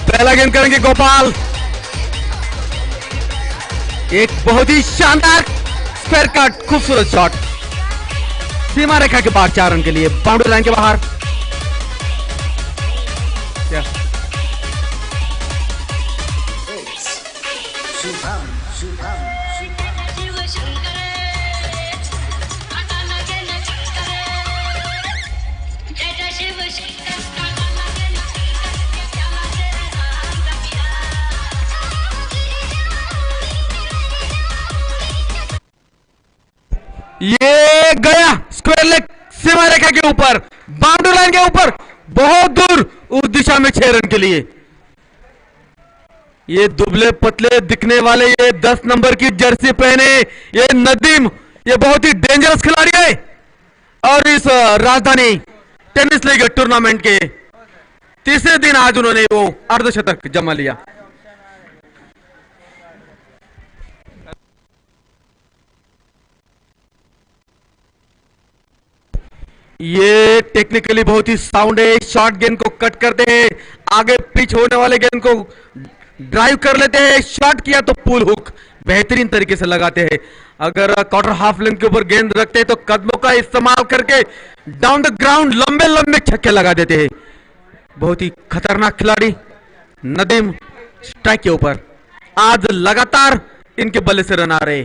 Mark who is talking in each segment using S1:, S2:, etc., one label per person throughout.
S1: पहला गेंद करेंगे गोपाल। एक बहुत ही शानदार स्क्वायर कट, खूबसूरत शॉट, सीमा रेखा के पार 4 रन के लिए, बाउंड्री लाइन के बाहर। ये गया स्क्वायर लेग, सीमा रेखा के ऊपर, बाउंड्री लाइन के ऊपर, बहुत दूर उस दिशा में 6 रन के लिए। ये दुबले पतले दिखने वाले, ये 10 नंबर की जर्सी पहने ये नदीम, ये बहुत ही डेंजरस खिलाड़ी है और इस राजधानी टेनिस लीग टूर्नामेंट के तीसरे दिन आज उन्होंने वो अर्धशतक जमा लिया। ये टेक्निकली बहुत ही साउंड है, शॉर्ट गेंद को कट करते हैं, आगे पिच होने वाले गेंद को ड्राइव कर लेते हैं, शॉर्ट किया तो पुल हुक बेहतरीन तरीके से लगाते हैं। अगर क्वार्टर हाफ लेंथ के ऊपर गेंद रखते हैं तो कदमों का इस्तेमाल करके डाउन द ग्राउंड लंबे लंबे छक्के लगा देते हैं। बहुत ही खतरनाक खिलाड़ी नदीम स्ट्राइक के ऊपर। आज लगातार इनके बल्ले से रन आ रहे,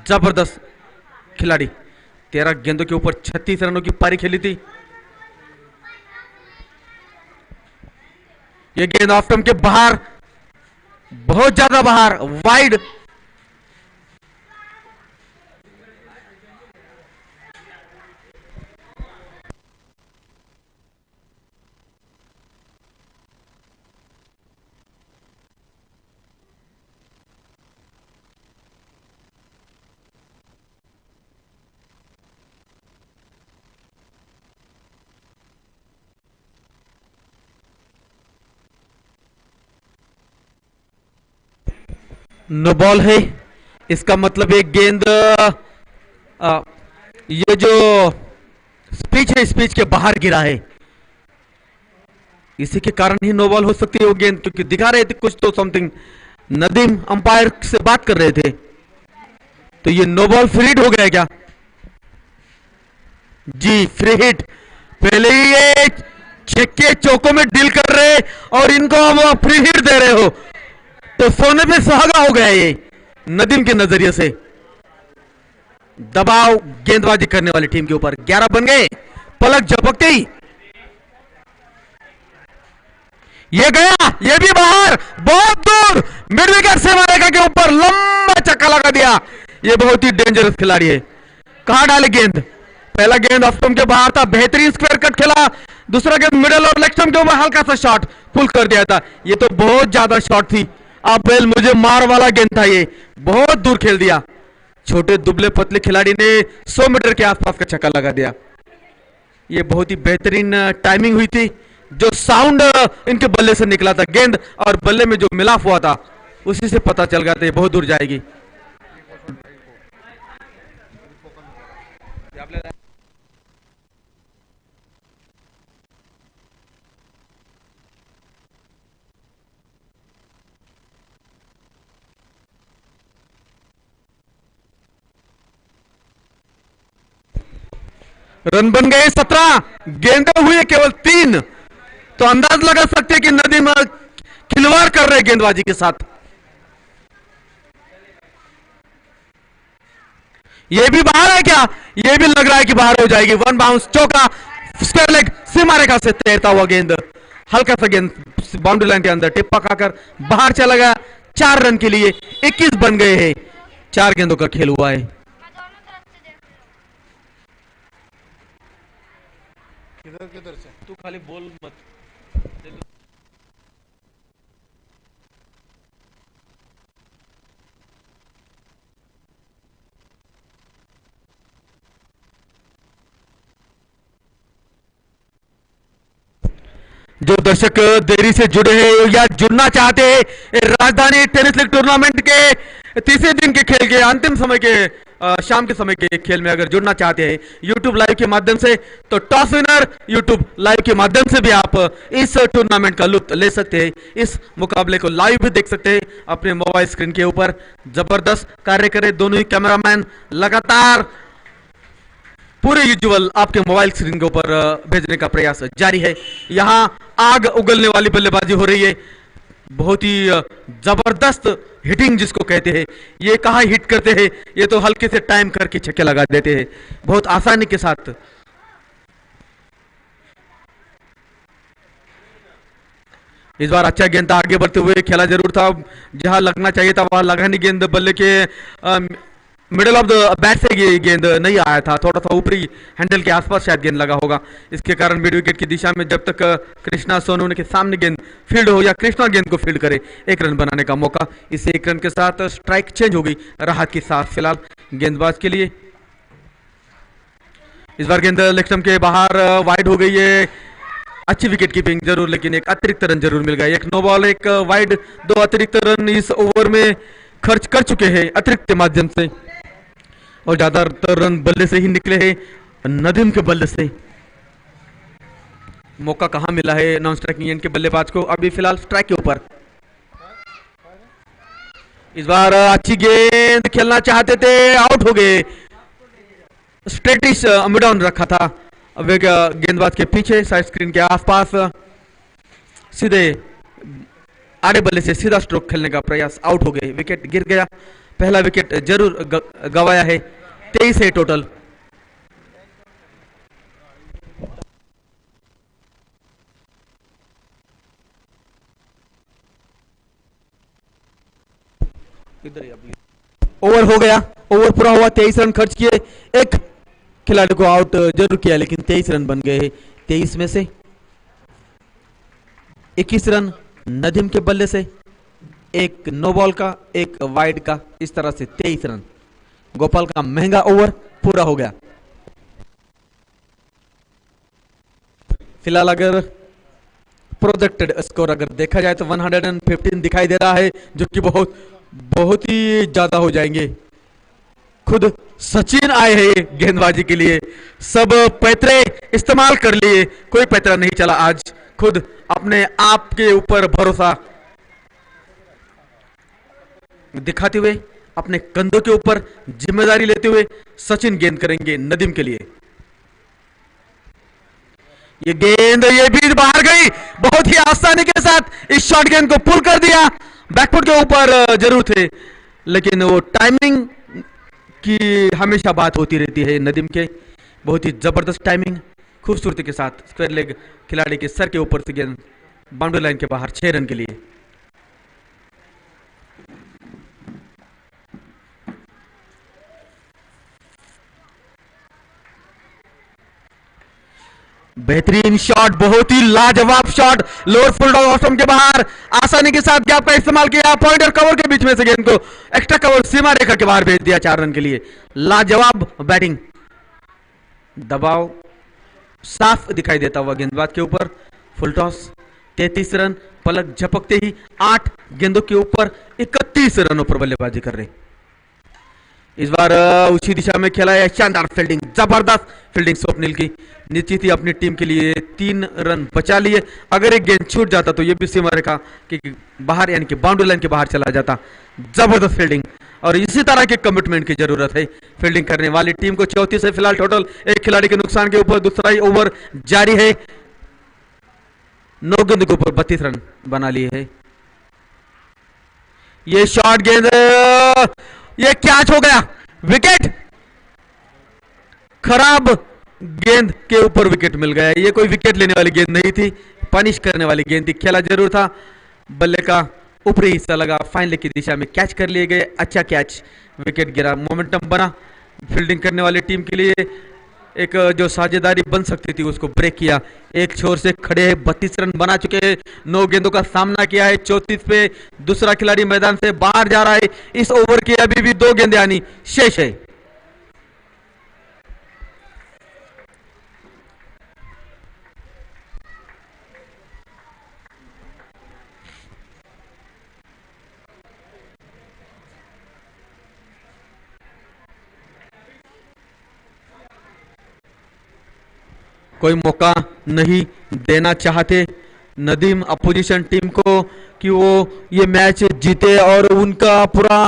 S1: जबरदस्त खिलाड़ी। 13 गेंदों के ऊपर 36 रनों की पारी खेली थी। ये गेंद ऑफ स्टंप के बाहर, बहुत ज्यादा बाहर, वाइड। नो बॉल है, इसका मतलब एक गेंद ये जो स्पीच है, स्पीच के बाहर गिरा है, इसी के कारण ही नो बॉल हो सकती है वो गेंद, क्योंकि दिखा रहे थे कुछ तो समथिंग। नदीम अंपायर से बात कर रहे थे, तो ये नो बॉल फ्री हिट हो गया क्या? जी फ्री हिट। पहले ही ये छक्के चौकों में डील कर रहे और इनको हम फ्री हिट दे रहे हो, तो सोने पे सुहागा हो गया ये नदीम के नजरिए से। दबाव गेंदबाजी करने वाली टीम के ऊपर 11 बन गए पलक झपकते ही। ये गया, ये भी बाहर, बहुत दूर, मिड विकेट से मारेगा के ऊपर लंबा चक्का लगा दिया। ये बहुत ही डेंजरस खिलाड़ी है। कहां डाले गेंद? पहला गेंद ऑफ स्टंप के बाहर था, बेहतरीन स्क्वायर कट खेला। दूसरा गेंद मिडिल और लेग स्टंप के ऊपर हल्का सा शॉट पुल कर दिया था। ये तो बहुत ज्यादा शॉट थी, अपेल मुझे मार वाला गेंद था, ये बहुत दूर खेल दिया। छोटे दुबले पतले खिलाड़ी ने 100 मीटर के आसपास का छक्का लगा दिया। ये बहुत ही बेहतरीन टाइमिंग हुई थी, जो साउंड इनके बल्ले से निकला था, गेंद और बल्ले में जो मिलाप हुआ था उसी से पता चल गया था ये बहुत दूर जाएगी। रन बन गए 17, गेंदें हुई केवल 3, तो अंदाज लगा सकते हैं कि नदीम खिलवाड़ कर रहे गेंदबाजी के साथ। ये भी बाहर है क्या? ये भी लग रहा है कि बाहर हो जाएगी। 1 बाउंस, चौका, स्क्वायर लेग, सीमा रेखा से तैरता हुआ गेंद, हल्का सा गेंद बाउंड्री लाइन के अंदर टिप्पा खाकर बाहर चला गया। 4 रन के लिए 21 बन गए हैं। 4 गेंदों का खेल हुआ है।
S2: किधर किधर से
S1: तू खाली बोल मत। जो दर्शक देरी से जुड़े हैं या जुड़ना चाहते हैं राजधानी टेनिस लीग टूर्नामेंट के तीसरे दिन के खेल के अंतिम समय के शाम के समय के खेल में अगर जुड़ना चाहते हैं YouTube लाइव के माध्यम से, तो टॉस विनर YouTube लाइव के माध्यम से भी आप इस टूर्नामेंट का लुत्फ ले सकते हैं। इस मुकाबले को लाइव भी देख सकते हैं अपने मोबाइल स्क्रीन के ऊपर। जबरदस्त कार्य करे दोनों ही कैमरामैन, लगातार पूरे विजुअल आपके मोबाइल स्क्रीन के ऊपर भेजने का प्रयास जारी है। यहां आग उगलने वाली बल्लेबाजी हो रही है, बहुत ही जबरदस्त हिटिंग जिसको कहते हैं। ये कहाँ हिट करते हैं, ये तो हल्के से टाइम करके छक्के लगा देते हैं बहुत आसानी के साथ। इस बार अच्छा गेंद था, आगे बढ़ते हुए खेला जरूर था, जहां लगना चाहिए था वहां लगा नहीं गेंद। बल्ले के मिडल ऑफ द बैट से ये गेंद नहीं आया था, थोड़ा सा ऊपरी हैंडल के आसपास शायद गेंद लगा होगा। इसके कारण मिड विकेट की दिशा में जब तक कृष्णा सोनू के सामने गेंद फील्ड हो या कृष्णा गेंद को फील्ड करे, एक रन बनाने का मौका। इस एक रन के साथ स्ट्राइक चेंज हो गई राहत के साथ फिलहाल गेंदबाज के लिए। इस बार गेंद लेग स्टंप के बाहर वाइड हो गई है। अच्छी विकेट कीपिंग जरूर, लेकिन एक अतिरिक्त रन जरूर मिल गया। एक नो बॉल एक वाइड, दो अतिरिक्त रन इस ओवर में खर्च कर चुके हैं अतिरिक्त के माध्यम से, और ज्यादातर रन बल्ले से ही निकले हैं नदीम के बल्ले से। मौका कहां मिला है नॉन स्ट्राइकिंग एंड के बल्लेबाज को, अभी फिलहाल स्ट्राइक के ऊपर। इस बार अच्छी गेंद खेलना चाहते थे, आउट हो गए। स्ट्रेटिश मिड ऑन रखा था, अब एक गेंदबाज के पीछे साइड स्क्रीन के आसपास सीधे आड़े बल्ले से सीधा स्ट्रोक खेलने का प्रयास, आउट हो गए। विकेट गिर गया, पहला विकेट जरूर गवाया है। 23 है टोटल। ओवर हो गया, ओवर पूरा हुआ, 23 रन खर्च किए, एक खिलाड़ी को आउट जरूर किया, लेकिन 23 रन बन गए हैं। 23 में से 21 रन नदीम के बल्ले से, एक नो बॉल का, एक वाइड का, इस तरह से 23 रन। गोपाल का महंगा ओवर पूरा हो गया। फिलहाल अगर प्रोजेक्टेड स्कोर अगर देखा जाए तो 115 दिखाई दे रहा है, जो कि बहुत ही ज्यादा हो जाएंगे। खुद सचिन आए हैं गेंदबाजी के लिए, सब पैतरे इस्तेमाल कर लिए, कोई पैतरा नहीं चला आज। खुद अपने आप के ऊपर भरोसा दिखाते हुए, अपने कंधों के ऊपर जिम्मेदारी लेते हुए सचिन गेंद करेंगे नदीम के लिए। ये गेंद ये भी बाहर गई, बहुत ही आसानी के साथ इस शॉट गेंद को पुल कर दिया। बैकफुट के ऊपर जरूर थे, लेकिन वो टाइमिंग की हमेशा बात होती रहती है नदीम के। बहुत ही जबरदस्त टाइमिंग, खूबसूरती के साथ स्क्वायर लेग खिलाड़ी के सर के ऊपर से गेंद बाउंड्री लाइन के बाहर 6 रन के लिए। बेहतरीन शॉट, बहुत ही लाजवाब शॉट, लोअर फुल डॉग ऑस्टम के बाहर आसानी के साथ गैप का इस्तेमाल किया, पॉइंट और कवर के बीच में से गेंद को एक्स्ट्रा कवर सीमा रेखा के बाहर भेज दिया 4 रन के लिए। लाजवाब बैटिंग, दबाव साफ दिखाई देता हुआ गेंदबाज के ऊपर। फुल टॉस 33 रन, पलक झपकते ही 8 गेंदों के ऊपर 31 रनों पर बल्लेबाजी कर रहे। इस बार उसी दिशा में खेला है, शानदार फील्डिंग, जबरदस्त फील्डिंग स्वप्निल की। निश्चित ही अपनी टीम के लिए 3 रन बचा लिए। अगर एक गेंद छूट जाता तो ये भी सीमा रेखा कि बाहर यानी कि बाउंड्री लाइन के बाहर चला जाता। जबरदस्त फील्डिंग, और इसी तरह के कमिटमेंट की जरूरत है फील्डिंग करने वाली टीम को। 34 है फिलहाल टोटल, एक खिलाड़ी के नुकसान के ऊपर दूसरा ही ओवर जारी है। 9 गेंद के ऊपर 32 रन बना लिए है। ये शॉर्ट गेंद, ये कैच हो गया, विकेट। खराब गेंद के ऊपर विकेट मिल गया। ये कोई विकेट लेने वाली गेंद नहीं थी, पनिश करने वाली गेंद थी। खेला जरूर था, बल्ले का ऊपरी हिस्सा लगा, फाइन लेग की दिशा में कैच कर लिए गए। अच्छा कैच, विकेट गिरा, मोमेंटम बना फील्डिंग करने वाली टीम के लिए। एक जो साझेदारी बन सकती थी उसको ब्रेक किया। एक छोर से खड़े हैं, 32 रन बना चुके हैं, 9 गेंदों का सामना किया है। 34 पे दूसरा खिलाड़ी मैदान से बाहर जा रहा है। इस ओवर की अभी भी 2 गेंदें आनी शेष है। कोई मौका नहीं देना चाहते नदीम अपोजिशन टीम को कि वो ये मैच जीते और उनका पूरा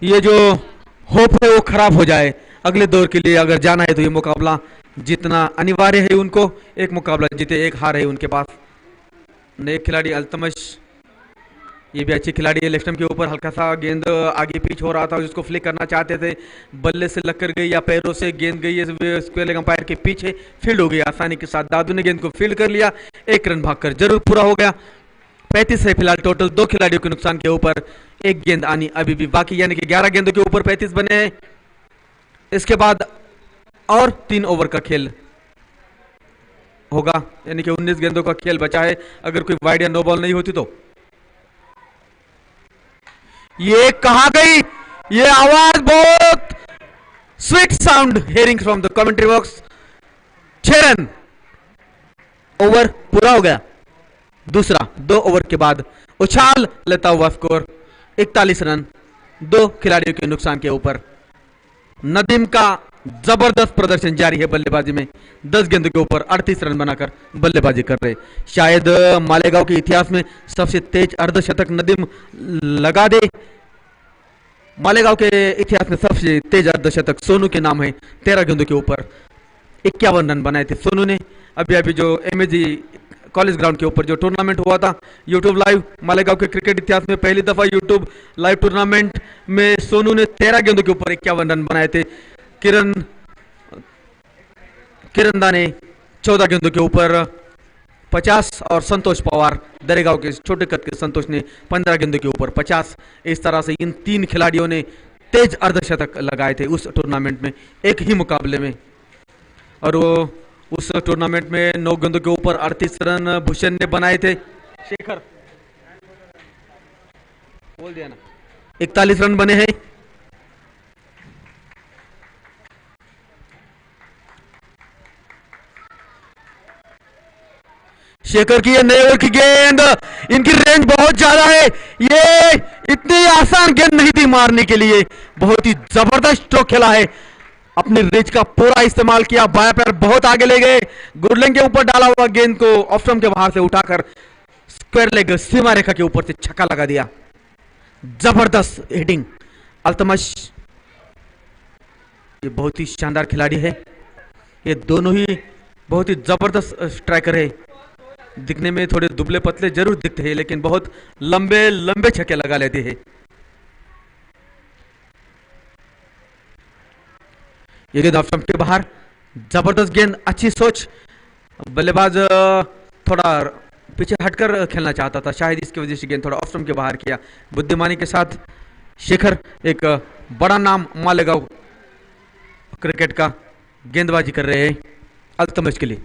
S1: ये जो होप है वो खराब हो जाए। अगले दौर के लिए अगर जाना है तो ये मुकाबला जीतना अनिवार्य है उनको। एक मुकाबला जीते, एक हार है उनके पास। नए खिलाड़ी अल्तमश, ये भी अच्छी खिलाड़ी है। लेफ्ट स्टंप के ऊपर हल्का सा गेंद आगे पीछ हो रहा था, जिसको फ्लिक करना चाहते थे, बल्ले से लग कर गई या पैरों से गेंद गई है स्क्वायर लेग अंपायर के पीछे, फील्ड हो गई आसानी के साथ। दादू ने गेंद को फील्ड कर लिया, 1 रन भागकर जरूर पूरा हो गया। 35 है फिलहाल टोटल, 2 खिलाड़ियों के नुकसान के ऊपर 1 गेंद आनी अभी भी बाकी, यानी कि 11 गेंदों के ऊपर 35 बने हैं। इसके बाद और 3 ओवर का खेल होगा, यानी कि 19 गेंदों का खेल बचा है अगर कोई वाइड या नो बॉल नहीं होती तो। ये कहा गई ये आवाज, बहुत sweet sound hearing from the commentary box. 6 run, over पूरा हो गया। दूसरा 2 ओवर के बाद उछाल लेता हुआ स्कोर 41 रन 2 खिलाड़ियों के नुकसान के ऊपर। नदीम का जबरदस्त प्रदर्शन जारी है बल्लेबाजी में, 10 गेंदों के ऊपर 38 रन बनाकर बल्लेबाजी कर रहे। शायद मालेगांव के इतिहास में सबसे तेज अर्धशतक नदीम लगा दे। मालेगांव के इतिहास में सबसे तेज अर्धशतक सोनू के नाम है, 13 गेंदों के ऊपर 51 रन बनाए थे सोनू ने। अभी अभी जो एमएजी कॉलेज ग्राउंड के ऊपर जो टूर्नामेंट हुआ था यूट्यूब लाइव, मालेगांव के क्रिकेट इतिहास में पहली दफा यूट्यूब लाइव टूर्नामेंट में सोनू ने 13 गेंदों के ऊपर 51 रन बनाए थे। किरण दा ने 14 गेंदों के ऊपर 50 और संतोष पवार दरेगांव के छोटे कद के संतोष ने 15 गेंदों के ऊपर 50। इस तरह से इन 3 खिलाड़ियों ने तेज अर्धशतक लगाए थे उस टूर्नामेंट में, एक ही मुकाबले में। और वो उस टूर्नामेंट में 9 गेंदों के ऊपर 38 रन भूषण ने बनाए थे। शेखर बोल दिया ना, 41 रन बने हैं। शेखर की ये नए ओवर की गेंद, इनकी रेंज बहुत ज्यादा है, ये इतनी आसान गेंद नहीं थी मारने के लिए। बहुत ही जबरदस्त स्ट्रोक खेला है, अपनी रिच का पूरा इस्तेमाल किया, बाया पैर बहुत आगे ले गए, गुडलिंग के ऊपर डाला हुआ गेंद को ऑफ स्टंप के बाहर से उठाकर स्क्वायर लेग सीमा रेखा के ऊपर से छक्का लगा दिया। जबरदस्त हिटिंग अल्तमश, ये बहुत ही शानदार खिलाड़ी है। ये दोनों ही बहुत ही जबरदस्त स्ट्राइकर है। दिखने में थोड़े दुबले पतले जरूर दिखते हैं, लेकिन बहुत लंबे लंबे छक्के लगा लेते हैं। ये गेंद ऑफ स्टंप के बाहर, जबरदस्त गेंद, अच्छी सोच। बल्लेबाज थोड़ा पीछे हटकर खेलना चाहता था, शायद इसकी वजह से गेंद थोड़ा ऑफ स्टंप के बाहर किया। बुद्धिमानी के साथ शेखर, एक बड़ा नाम मालेगांव क्रिकेट का, गेंदबाजी कर रहे हैं अल्तमश के लिए।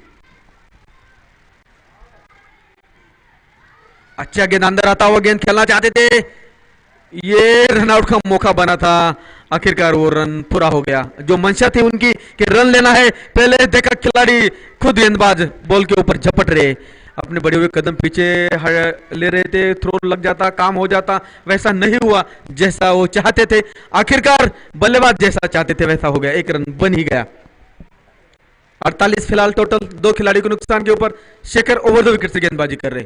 S1: अच्छा गेंद, अंदर आता हुआ गेंद खेलना चाहते थे, ये रन आउट का मौका बना था, आखिरकार वो रन पूरा हो गया। जो मंशा थी उनकी कि रन लेना है, पहले देखा खिलाड़ी खुद गेंदबाज बॉल के ऊपर झपट रहे, अपने बड़े हुए कदम पीछे ले रहे थे, थ्रो लग जाता, काम हो जाता, वैसा नहीं हुआ जैसा वो चाहते थे। आखिरकार बल्लेबाज जैसा चाहते थे वैसा हो गया, 1 रन बन ही गया। 48 फिलहाल टोटल, 2 खिलाड़ियों के नुकसान के ऊपर। शेखर ओवर द विकेट से गेंदबाजी कर रहे,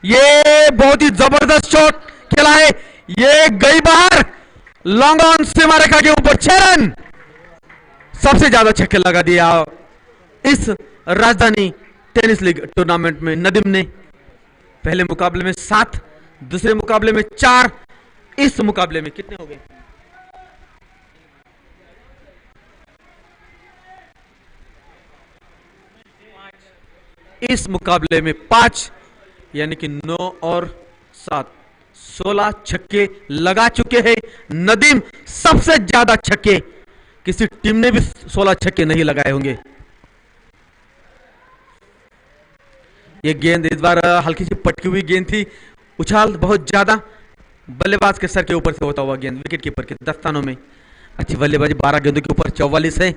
S1: ये बहुत ही जबरदस्त शॉट खेला है, ये गई बाहर, लॉन्ग ऑन सीमा रेखा के ऊपर 6 रन। सबसे ज्यादा छक्के लगा दिया इस राजधानी टेनिस लीग टूर्नामेंट में नदीम ने। पहले मुकाबले में 7, दूसरे मुकाबले में 4, इस मुकाबले में कितने हो गए? इस मुकाबले में 5, यानी कि 9 और 7, 16 छक्के लगा चुके हैं नदीम। सबसे ज्यादा छक्के, किसी टीम ने भी 16 छक्के नहीं लगाए होंगे। ये गेंद इस बार हल्की सी पटकी हुई गेंद थी, उछाल बहुत ज्यादा, बल्लेबाज के सर के ऊपर से होता हुआ गेंद विकेट कीपर के दस्तानों में। अच्छी बल्लेबाजी, 12 गेंदों के ऊपर 44 है।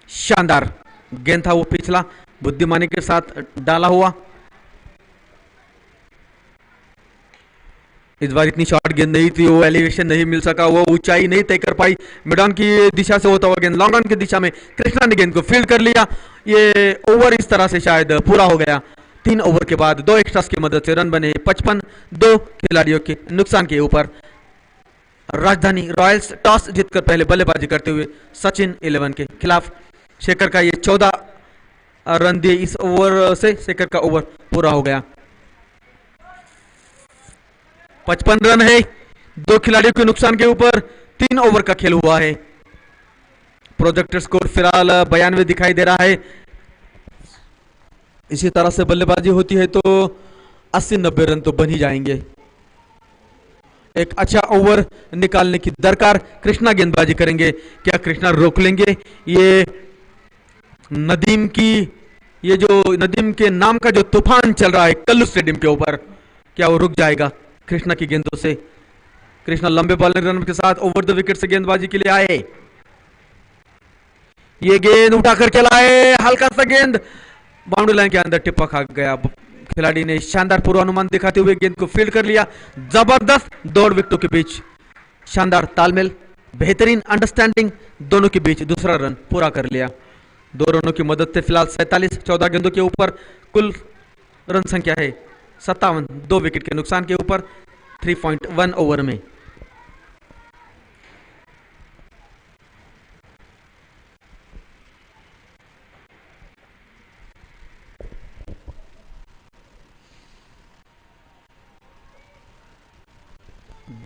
S1: शानदार गेंद था वो पिछला, बुद्धिमानी के साथ डाला हुआ। इस बार इतनी शॉर्ट गेंद नहीं थी, वो एलिवेशन नहीं मिल सका, वो ऊंचाई नहीं तय कर पाई। मिड ऑन की दिशा से होता हुआ गेंद लॉन्ग ऑन की दिशा में कृष्णा ने गेंद को फील्ड कर लिया। ये ओवर इस तरह से शायद पूरा हो गया। 3 ओवर के बाद 2 एक्स्ट्रास की मदद से रन बने 55, 2 खिलाड़ियों के नुकसान के ऊपर। राजधानी रॉयल्स टॉस जीतकर पहले बल्लेबाजी करते हुए सचिन 11 के खिलाफ। शेखर का ये 14 रन दिए इस ओवर से शेखर का ओवर पूरा हो गया। 55 रन है 2 खिलाड़ियों के नुकसान के ऊपर। 3 ओवर का खेल हुआ है। प्रोजेक्टेड स्कोर फिलहाल 92 दिखाई दे रहा है। इसी तरह से बल्लेबाजी होती है तो 80-90 रन तो बन ही जाएंगे। एक अच्छा ओवर निकालने की दरकार। कृष्णा गेंदबाजी करेंगे, क्या कृष्णा रोक लेंगे? ये नदीम के नाम का जो तूफान चल रहा है कल्लू स्टेडियम के ऊपर, क्या वो रुक जाएगा कृष्णा की गेंदों से? कृष्णा लंबे बॉलिंग रन के साथ ओवर द विकेट से गेंदबाजी के लिए आए। ये गेंद उठाकर चलाए, हल्का सा गेंद बाउंड्री लाइन के अंदर टिप्पा खा गया। खिलाड़ी ने शानदार पूर्वानुमान दिखाते हुए गेंद को फील्ड कर लिया। जबरदस्त दौड़ विकेटों के बीच, शानदार तालमेल, बेहतरीन अंडरस्टैंडिंग दोनों के बीच दूसरा रन पूरा कर लिया। 2 रनों की मदद से फिलहाल 47, 14 गेंदों के ऊपर कुल रन संख्या है 57, 2 विकेट के नुकसान के ऊपर 3.1 ओवर में।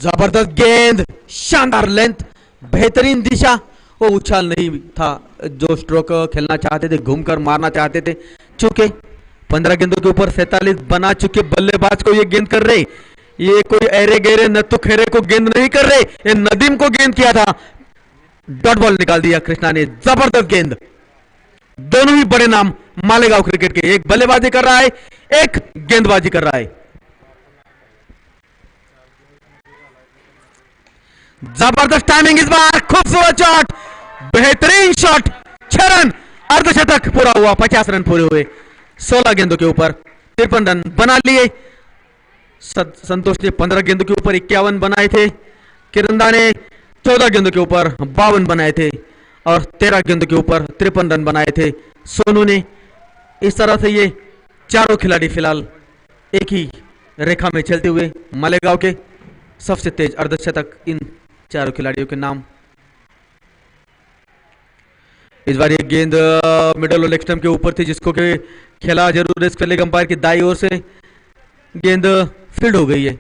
S1: जबरदस्त गेंद, शानदार लेंथ, बेहतरीन दिशा। वो उछाल नहीं था जो स्ट्रोक खेलना चाहते थे, घूमकर मारना चाहते थे। चूंकि 15 गेंदों के ऊपर 47 बना चुके बल्लेबाज को ये गेंद कर रहे, ये कोई एरे गेरे नत्थु खेरे को गेंद नहीं कर रहे, ये नदीम को गेंद किया था। डॉट बॉल निकाल दिया कृष्णा ने। जबरदस्त गेंद। दोनों ही बड़े नाम मालेगांव क्रिकेट के, एक बल्लेबाजी कर रहा है, एक गेंदबाजी कर रहा है। जबरदस्त टाइमिंग इस बार, खूबसूरत शॉट, बेहतरीन शॉट, 6 रन, अर्धशतक पूरा हुआ। 50 रन पूरे हुए 16 गेंदों के ऊपर, 53 रन बना लिए। संतोष ने 15 गेंदों के ऊपर 51 बनाए थे। किरंदा ने 14 गेंदों के ऊपर 52 बनाए थे और 13 गेंदों के ऊपर 53 रन बनाए थे सोनू ने। इस तरह से ये चारों खिलाड़ी फिलहाल एक ही रेखा में चलते हुए मालेगांव के सबसे तेज अर्धशतक इन चारों खिलाड़ियों के नाम। इस बार ये गेंद मिडल और लेग स्टंप के ऊपर थी, जिसको कि खेला जरूर है। इसके लेग अंपायर की दाई ओर से गेंद फील्ड हो गई है।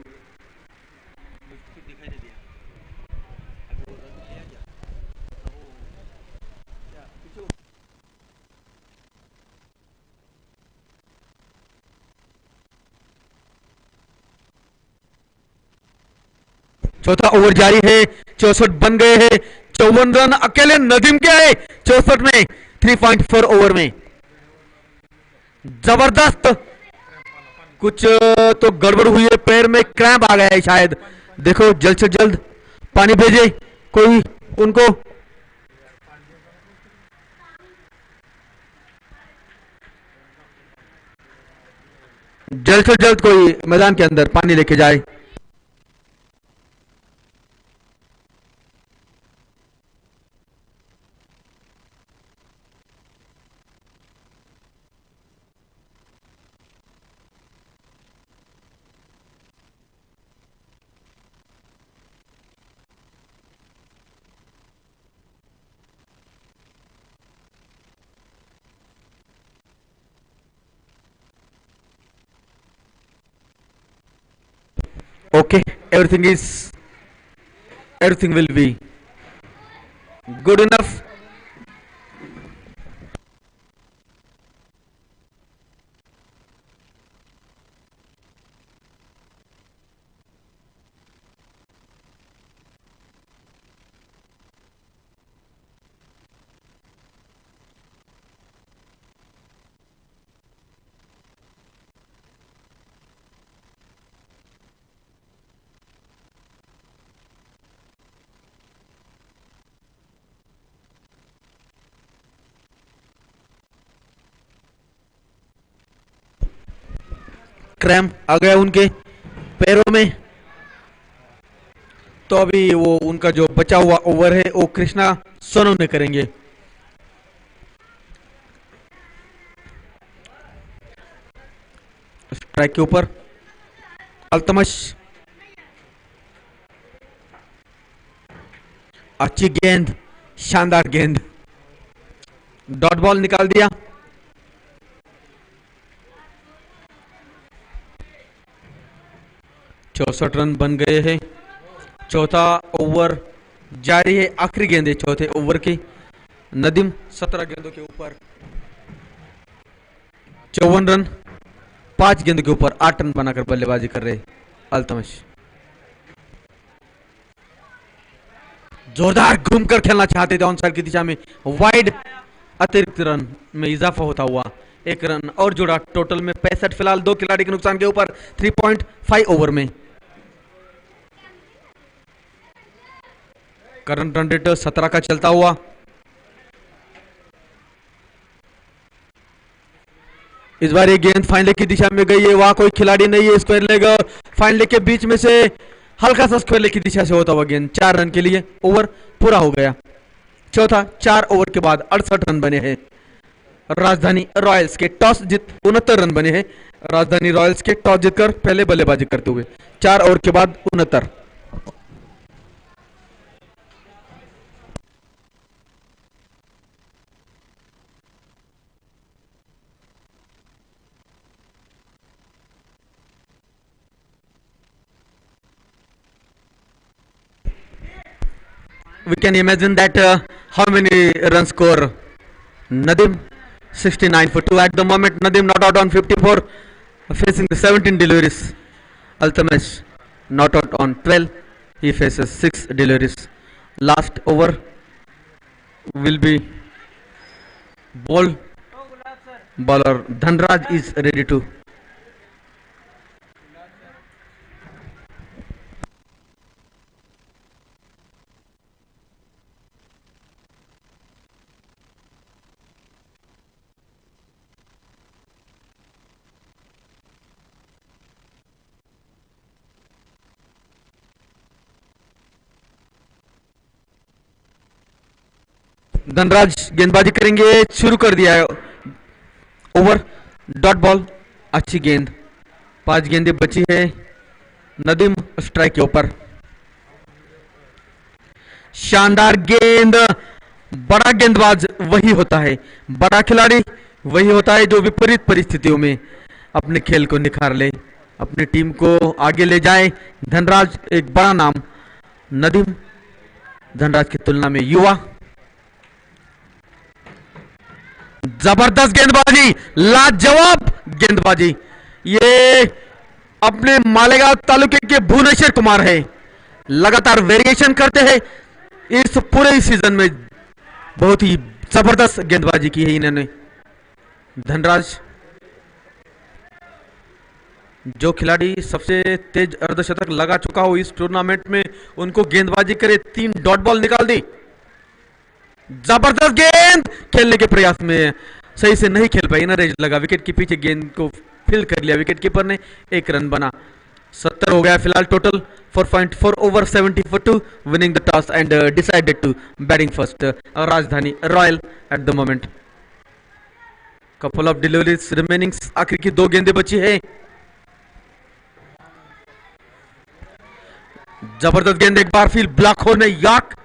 S1: चौथा ओवर जारी है, 64 बन गए हैं। 54 रन अकेले नदीम के आए 64 में, 3.4 ओवर में। जबरदस्त। कुछ तो गड़बड़ हुई है, पैर में क्रैम्प आ गया है शायद। देखो जल्द से जल्द पानी भेजे कोई उनको। जल्द से जल्द कोई मैदान के अंदर पानी लेके जाए। Okay, everything will be good enough. Cramp आ गया उनके पैरों में। तो अभी वो उनका जो बचा हुआ ओवर है वो कृष्णा सोनू ने करेंगे। स्ट्राइक के ऊपर अल्तमश, अच्छी गेंद, शानदार गेंद, डॉट बॉल निकाल दिया। चौसठ रन बन गए हैं। चौथा ओवर जारी है, आखिरी गेंद है चौथे ओवर की। नदीम 17 गेंदों के ऊपर 54 रन, 5 गेंदों के ऊपर 8 रन बनाकर बल्लेबाजी कर रहे अल्तमश। जोरदार घूमकर खेलना चाहते थे ऑन साइड की दिशा में, वाइड, अतिरिक्त रन में इजाफा होता हुआ 1 रन और जुड़ा। टोटल में 65 फिलहाल 2 खिलाड़ी के नुकसान के ऊपर 3.5 ओवर में। करंट रन रेट 17 का चलता हुआ। इस बार ये गेंद फाइन लेग की दिशा में गई है, वहां कोई खिलाड़ी नहीं है। स्क्वायर लेग फाइन लेग के बीच में से हल्का सा स्क्वायर लेग की दिशा से होता हुआ गेंद 4 रन के लिए। ओवर पूरा हो गया। चौथा 4 ओवर के बाद 68 रन बने हैं। राजधानी रॉयल्स के टॉस जीत 69 रन बने हैं। राजधानी रॉयल्स के टॉस जीतकर पहले बल्लेबाजी करते हुए 4 ओवर के बाद 69। We can imagine that how many runs score Nadim 69 for 2 at the moment. Nadim not out on 54, facing the 17 deliveries. Altamesh not out on 12, he faces 6 deliveries. Last over will be bowler Dhanraj is ready to. Dhanraj गेंदबाजी करेंगे, शुरू कर दिया है over. Dot ball, अच्छी गेंद, 5 गेंदें बची है। नदीम स्ट्राइक के ऊपर, शानदार गेंद। बड़ा गेंदबाज वही होता है, बड़ा खिलाड़ी वही होता है जो विपरीत परिस्थितियों में अपने खेल को निखार ले, अपनी टीम को आगे ले जाए। धनराज एक बड़ा नाम, नदीम धनराज की तुलना में युवा। जबरदस्त गेंदबाजी, लाजवाब गेंदबाजी। ये अपने मालेगांव तालुके के भुवनेश्वर कुमार है, लगातार वेरिएशन करते हैं। इस पूरे सीजन में बहुत ही जबरदस्त गेंदबाजी की है इन्होंने। धनराज जो खिलाड़ी सबसे तेज अर्धशतक लगा चुका हो इस टूर्नामेंट में, उनको गेंदबाजी करे 3 डॉट बॉल निकाल दी। जबरदस्त गेंद, खेलने के प्रयास में सही से नहीं खेल पाई ना, रेज लगा, विकेट के पीछे गेंद को फील्ड कर लिया विकेट कीपर ने। 1 रन बना। 70 हो गया फिलहाल total. 4.4 over 70 for 2, winning the toss and decided to batting first Rajdhani Royal at the moment. Couple of deliveries remaining, आखिर की 2 गेंदें बची है। जबरदस्त गेंद, एक बार फिर ब्लॉक होने याक